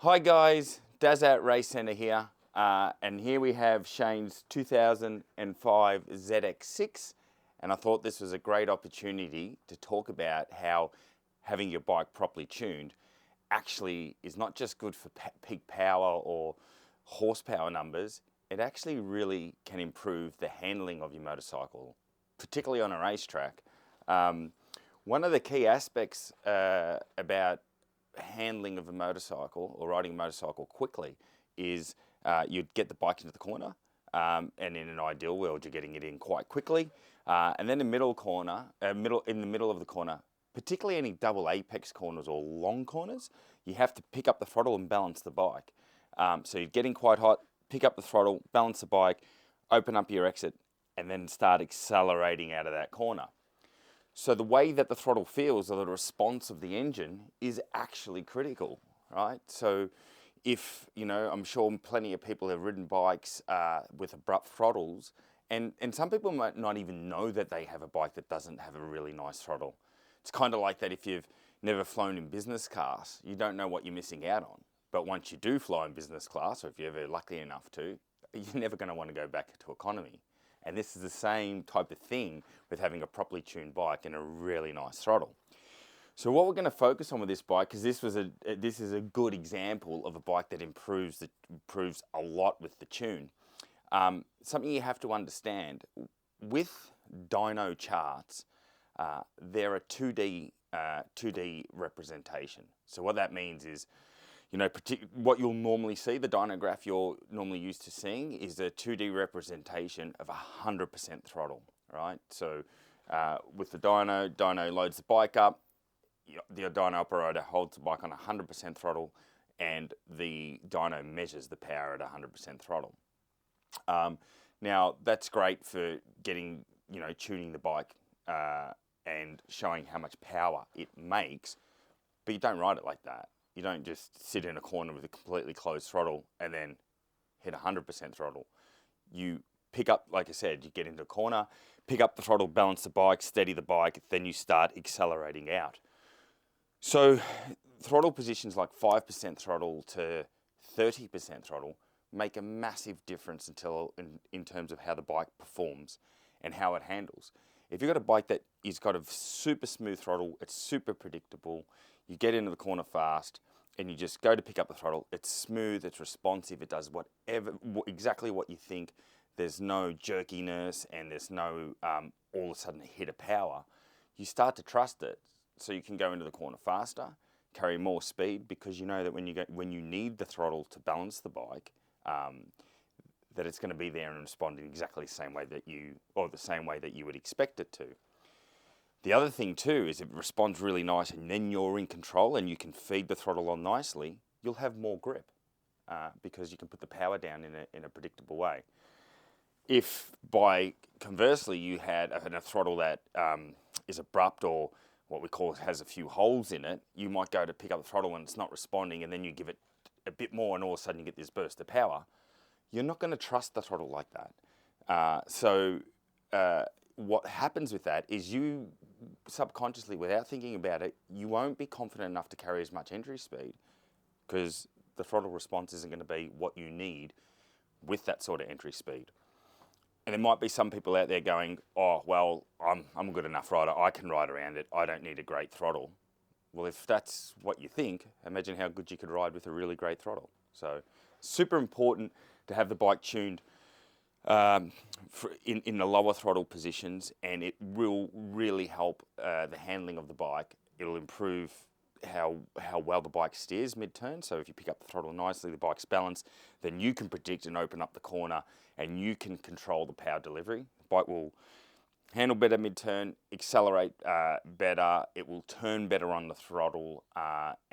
Hi guys, Daz at Race Centre here, and here we have Shane's 2005 ZX6, and I thought this was a great opportunity to talk about how having your bike properly tuned actually is not just good for peak power or horsepower numbers, it actually really can improve the handling of your motorcycle, particularly on a racetrack. One of the key aspects about handling of a motorcycle or riding a motorcycle quickly is you'd get the bike into the corner, and in an ideal world you're getting it in quite quickly, and then the middle corner, in the middle of the corner, particularly any double apex corners or long corners, you have to pick up the throttle and balance the bike. So you're getting quite hot, pick up the throttle, balance the bike, open up your exit, and then start accelerating out of that corner. So the way that the throttle feels or the response of the engine is actually critical, right? So if, I'm sure plenty of people have ridden bikes with abrupt throttles, and some people might not even know that they have a bike that doesn't have a really nice throttle. It's kind of like that if you've never flown in business class, you don't know what you're missing out on. But once you do fly in business class, or if you're ever lucky enough to, you're never going to want to go back to economy. And this is the same type of thing with having a properly tuned bike and a really nice throttle. So what we're going to focus on with this bike, because this is a good example of a bike that improves a lot with the tune. Something you have to understand with dyno charts, they're a 2D representation. So what that means is, what you'll normally see, the dyno graph you're normally used to seeing is a 2D representation of 100% throttle, right? So with the dyno loads the bike up, the dyno operator holds the bike on 100% throttle, and the dyno measures the power at 100% throttle. Now that's great for getting, tuning the bike and showing how much power it makes, but you don't ride it like that. You don't just sit in a corner with a completely closed throttle and then hit 100% throttle. You pick up, like I said, you get into a corner, pick up the throttle, balance the bike, steady the bike, then you start accelerating out. So throttle positions like 5% throttle to 30% throttle make a massive difference in terms of how the bike performs and how it handles. If you've got a bike that is got a super smooth throttle, it's super predictable, you get into the corner fast, and you just go to pick up the throttle, it's smooth, it's responsive, it does exactly what you think. There's no jerkiness and there's no all of a sudden a hit of power. You start to trust it, so you can go into the corner faster, carry more speed, because you know that when you need the throttle to balance the bike, that it's going to be there and respond in exactly the same way that you would expect it to. The other thing too is if it responds really nice and then you're in control and you can feed the throttle on nicely, you'll have more grip because you can put the power down in a predictable way. If by conversely you had a throttle that is abrupt or what we call has a few holes in it, you might go to pick up the throttle and it's not responding, and then you give it a bit more and all of a sudden you get this burst of power. You're not going to trust the throttle like that. So what happens with that is you subconsciously, without thinking about it, you won't be confident enough to carry as much entry speed because the throttle response isn't going to be what you need with that sort of entry speed. And there might be some people out there going, oh, well, I'm a good enough rider, I can ride around it, I don't need a great throttle. Well, if that's what you think, imagine how good you could ride with a really great throttle. So super important to have the bike tuned in the lower throttle positions, and it will really help the handling of the bike. It'll improve how well the bike steers mid-turn. So if you pick up the throttle nicely, the bike's balanced, then you can predict and open up the corner and you can control the power delivery. The bike will handle better mid-turn, accelerate better, it will turn better on the throttle,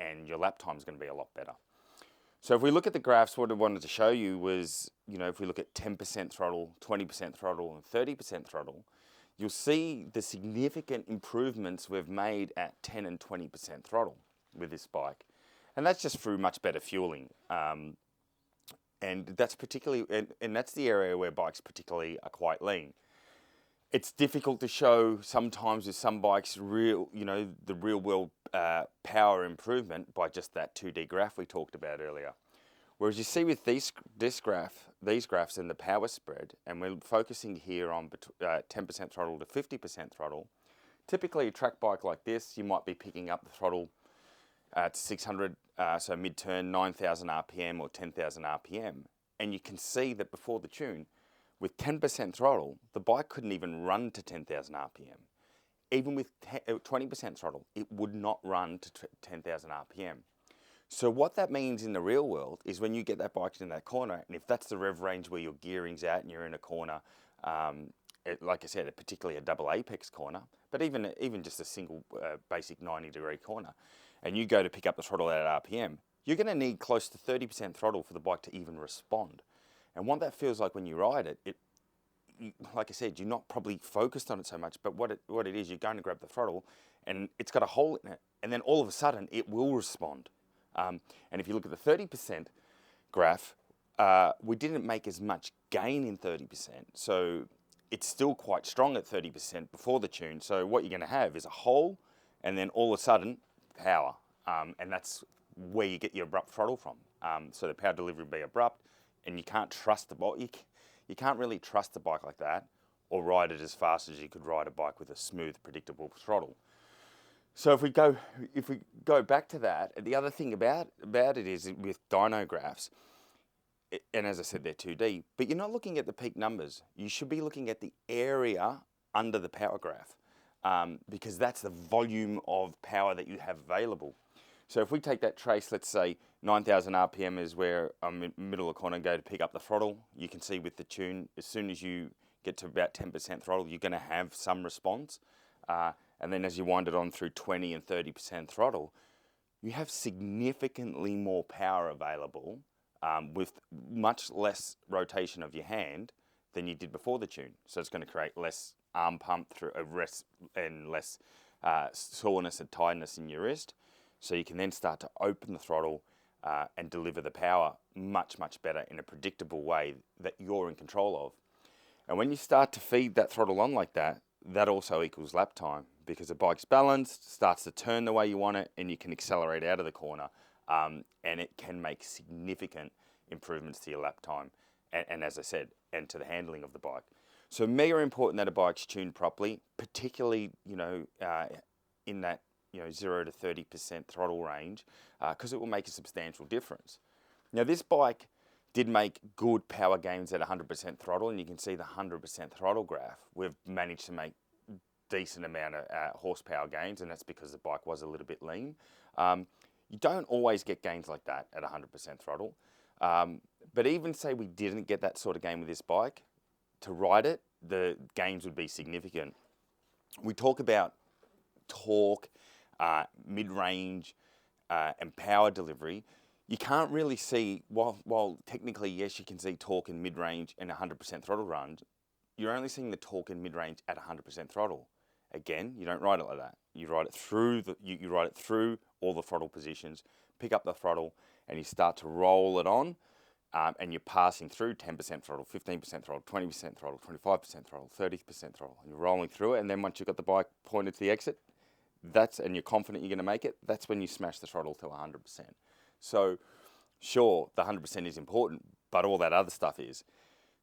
and your lap time is going to be a lot better. So if we look at the graphs, what I wanted to show you was, if we look at 10% throttle, 20% throttle, and 30% throttle, you'll see the significant improvements we've made at 10 and 20% throttle with this bike. And that's just through much better fueling. And that's and that's the area where bikes particularly are quite lean. It's difficult to show sometimes with some bikes the real world power improvement by just that 2D graph we talked about earlier. Whereas you see with these graphs and the power spread, and we're focusing here on 10% throttle to 50% throttle, typically a track bike like this, you might be picking up the throttle to 600, so mid-turn, 9,000 RPM or 10,000 RPM. And you can see that before the tune, with 10% throttle, the bike couldn't even run to 10,000 RPM. Even with 20% throttle, it would not run to 10,000 RPM. So what that means in the real world is when you get that bike in that corner, and if that's the rev range where your gearing's at and you're in a corner, like I said, particularly a double apex corner, but even just a single basic 90-degree corner, and you go to pick up the throttle at RPM, you're going to need close to 30% throttle for the bike to even respond. And what that feels like when you ride it, like I said, you're not probably focused on it so much, but what it is, you're going to grab the throttle and it's got a hole in it, and then all of a sudden it will respond. And if you look at the 30% graph, we didn't make as much gain in 30%. So it's still quite strong at 30% before the tune. So what you're going to have is a hole and then all of a sudden power. And that's where you get your abrupt throttle from. So the power delivery will be abrupt, and you can't trust the bike. You can't really trust a bike like that or ride it as fast as you could ride a bike with a smooth, predictable throttle. So if we go back to that, the other thing about it is with dyno graphs, and as I said, they're 2D, but you're not looking at the peak numbers. You should be looking at the area under the power graph, because that's the volume of power that you have available. So if we take that trace, let's say 9,000 RPM is where I'm in the middle of the corner and go to pick up the throttle. You can see with the tune, as soon as you get to about 10% throttle, you're going to have some response. And then as you wind it on through 20 and 30% throttle, you have significantly more power available with much less rotation of your hand than you did before the tune. So it's going to create less arm pump through a rest and less soreness and tiredness in your wrist. So you can then start to open the throttle and deliver the power much, much better in a predictable way that you're in control of. And when you start to feed that throttle on like that, that also equals lap time, because the bike's balanced, starts to turn the way you want it, and you can accelerate out of the corner, and it can make significant improvements to your lap time, and as I said, and to the handling of the bike. So mega important that a bike's tuned properly, particularly in that 0 to 30% throttle range, because it will make a substantial difference. Now this bike did make good power gains at 100% throttle, and you can see the 100% throttle graph. We've managed to make decent amount of horsepower gains, and that's because the bike was a little bit lean. You don't always get gains like that at 100% throttle, but even say we didn't get that sort of gain with this bike, to ride it, the gains would be significant. We talk about torque, mid-range, and power delivery. You can't really see, while technically, yes, you can see torque in mid-range and 100% throttle runs, you're only seeing the torque in mid-range at 100% throttle. Again, you don't ride it like that. You ride it through you ride it through all the throttle positions, pick up the throttle, and you start to roll it on, and you're passing through 10% throttle, 15% throttle, 20% throttle, 25% throttle, 30% throttle, and you're rolling through it, and then once you've got the bike pointed to the exit, and you're confident you're going to make it, that's when you smash the throttle to 100%. So, sure, the 100% is important, but all that other stuff is.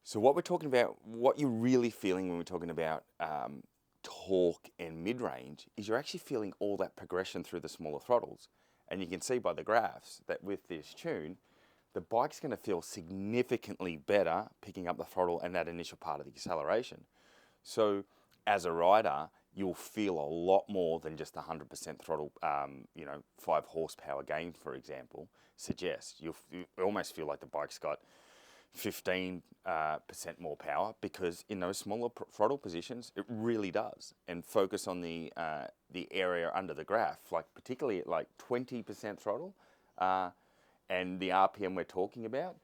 So what we're talking about, what you're really feeling when we're talking about torque and mid-range, is you're actually feeling all that progression through the smaller throttles. And you can see by the graphs that with this tune, the bike's going to feel significantly better picking up the throttle and that initial part of the acceleration. So as a rider, you'll feel a lot more than just 100% throttle, 5 horsepower gain, for example, suggests. You almost feel like the bike's got 15% more power, because in those smaller throttle positions, it really does. And focus on the area under the graph, like particularly at like 20% throttle, and the RPM we're talking about,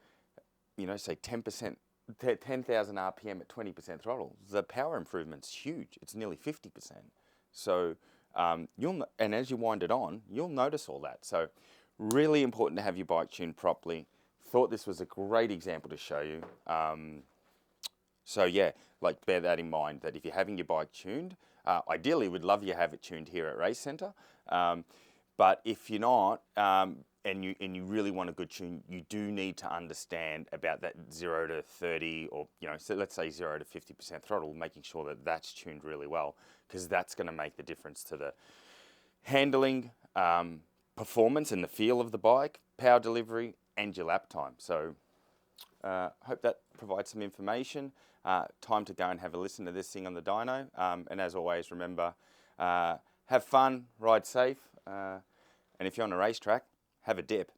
say 10%, 10,000 RPM at 20% throttle, the power improvement's huge. It's nearly 50%. So and as you wind it on, you'll notice all that. So really important to have your bike tuned properly. Thought this was a great example to show you. So yeah, bear that in mind, that if you're having your bike tuned, ideally we'd love you to have it tuned here at Race Centre. But if you're not, and you really want a good tune, you do need to understand about that 0 to 30, or so let's say 0 to 50% throttle, making sure that that's tuned really well, because that's going to make the difference to the handling, performance and the feel of the bike, power delivery, and your lap time. So hope that provides some information. Time to go and have a listen to this thing on the dyno. And as always, remember, have fun, ride safe, and if you're on a racetrack, have a dip.